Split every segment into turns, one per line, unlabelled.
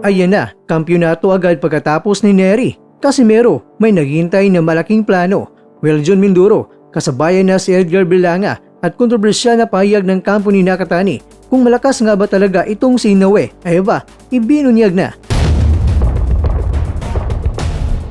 Ayan na, kampyonato agad pagkatapos ni Nery. Casimero, may naghintay na malaking plano. Wiljon Mindoro, kasabayan na si Edgar Berlanga at kontrobersyal na pahayag ng kampo ni Nakatani kung malakas nga ba talaga itong si Inoue. Ay ba, ibinunyag na.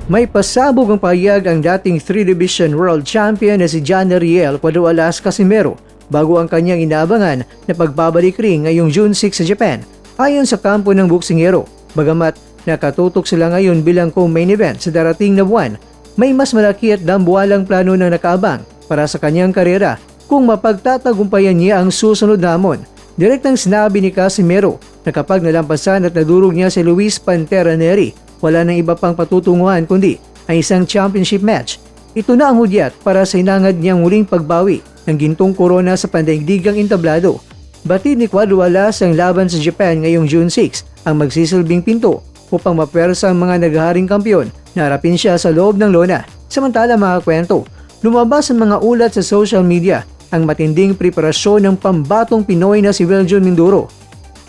May pasabog ang pahayag ang dating 3-division world champion na si John Ariel Cuadrado Casimero bago ang kanyang inaabangan na pagbabalik ring ngayong June 6 sa Japan. Ayon sa kampo ng boksingero, bagamat nakatutok sila ngayon bilang co-main event sa darating na buwan, may mas malaki at dambuhalang plano na nakaabang para sa kanyang karera kung mapagtatagumpayan niya ang susunod na hamon. Direktang sinabi ni Casimero na kapag nalampasan at nadurog niya si Luis Pantera Nery, wala nang iba pang patutunguhan kundi ang isang championship match. Ito na ang hudyat para sa hinangad niyang muling pagbawi ng gintong korona sa pandaigdigang entablado. Batid ni Cuadrado ang laban sa Japan ngayong June 6 ang magsisilbing pinto upang mapwersa ang mga naghaharing kampiyon na harapin siya sa loob ng lona. Samantala mga kwento, lumabas ang mga ulat sa social media ang matinding preparasyon ng pambatong Pinoy na si Wiljon Mindoro.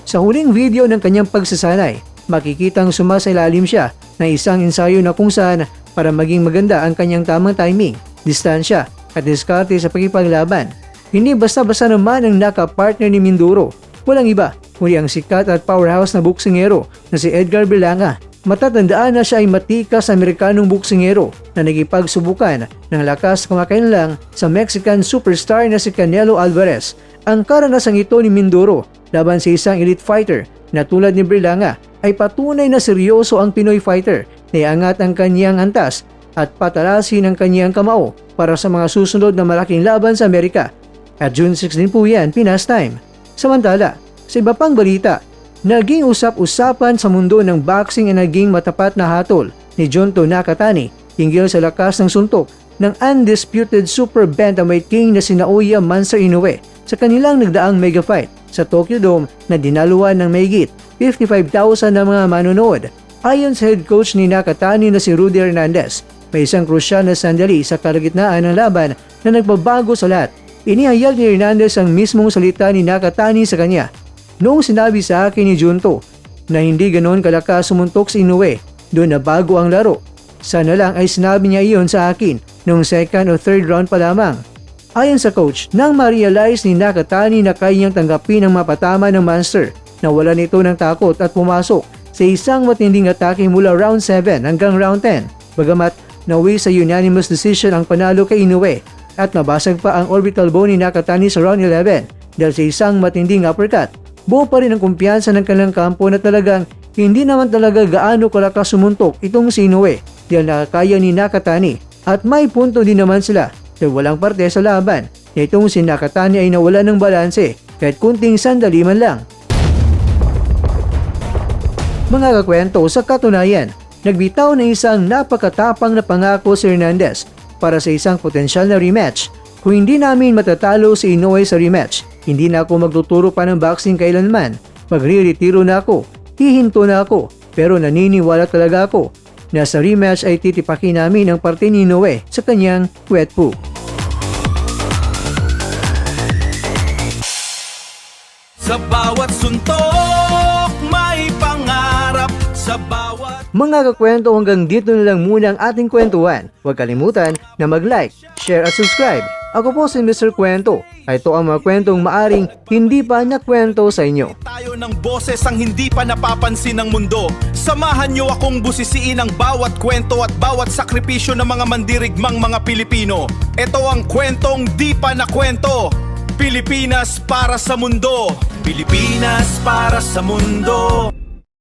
Sa huling video ng kanyang pagsasanay, makikitang sumasailalim siya ng isang ensayo na kung saan para maging maganda ang kanyang tamang timing, distansya at diskarte sa pakipaglaban. Hindi basta-basta naman ang naka-partner ni Mindoro. Walang iba kundi ang sikat at powerhouse na boksingero na si Edgar Berlanga. Matatandaan na siya ay matikas Amerikanong boksingero na nagipagsubukan ng lakas kamakailan sa Mexican superstar na si Canelo Alvarez. Ang karanasang ito ni Mindoro laban sa isang elite fighter na tulad ni Berlanga ay patunay na seryoso ang Pinoy fighter na iangat ang kanyang antas at patalasin ang kanyang kamao para sa mga susunod na malaking laban sa Amerika. At June 6 din po yan, Pinas time. Samantala, sa iba pang balita, naging usap-usapan sa mundo ng boxing ang naging matapat na hatol ni Junto Nakatani hinggil sa lakas ng suntok ng undisputed super bantamweight king na si Naoya Monster Inoue sa kanilang nagdaang mega fight sa Tokyo Dome na dinaluan ng mahigit 55,000 na mga manonood. Ayon sa head coach ni Nakatani na si Rudy Hernandez, may isang krusyal na sandali sa kalagitnaan ng laban na nagbabago sa lahat. Inihayag ni Hernandez ang mismong salita ni Nakatani sa kanya. Noong sinabi sa akin ni Junto na hindi ganoon kalakas sumuntok si Inoue, doon na bago ang laro. Sana lang ay sinabi niya iyon sa akin noong second o third round pa lamang. Ayon sa coach, nang ma-realize ni Nakatani na kaya niyang tanggapin ang mapatama ng Monster, nawala nito ng takot at pumasok sa isang matinding atake mula round 7 hanggang round 10. Bagamat nauwi sa unanimous decision ang panalo kay Inoue at nabasag pa ang orbital bone ni Nakatani sa round 11 dahil sa isang matinding uppercut. Buo pa rin ang kumpiyansa ng kanilang kampo na talagang hindi naman talaga gaano kalakas sumuntok itong si Inoue dahil nakakaya ni Nakatani at may punto din naman sila dahil walang parte sa laban na itong si Nakatani ay nawala ng balanse kahit kunting sandali man lang. Mga kakwento, sa katunayan, nagbitaw na isang napakatapang na pangako si Hernandez para sa isang potensyal na rematch. Kung hindi namin matatalo si Inoue sa rematch, hindi na ako magtuturo pa ng boxing kailanman. Magre-retiro na ako, hihinto na ako, pero naniniwala talaga ako na sa rematch ay titipakin namin ang parte ni Inoue sa kanyang wet poo.
Sa bawat suntok, may pangarap sa bawat...
Mga kakwento, hanggang dito na lang muna ang ating kwentuhan. Huwag kalimutan na mag-like, share at subscribe. Ako po si Mr. Kwento. Ito ang mga kwentong maaring hindi pa nakwento sa inyo.
Tayo ng boses ang hindi pa napapansin ng mundo. Samahan niyo akong busisiin ang bawat kwento at bawat sakripisyo ng mga mandirigmang mga Pilipino. Ito ang kwentong di pa nakwento. Pilipinas para sa mundo. Pilipinas para sa mundo.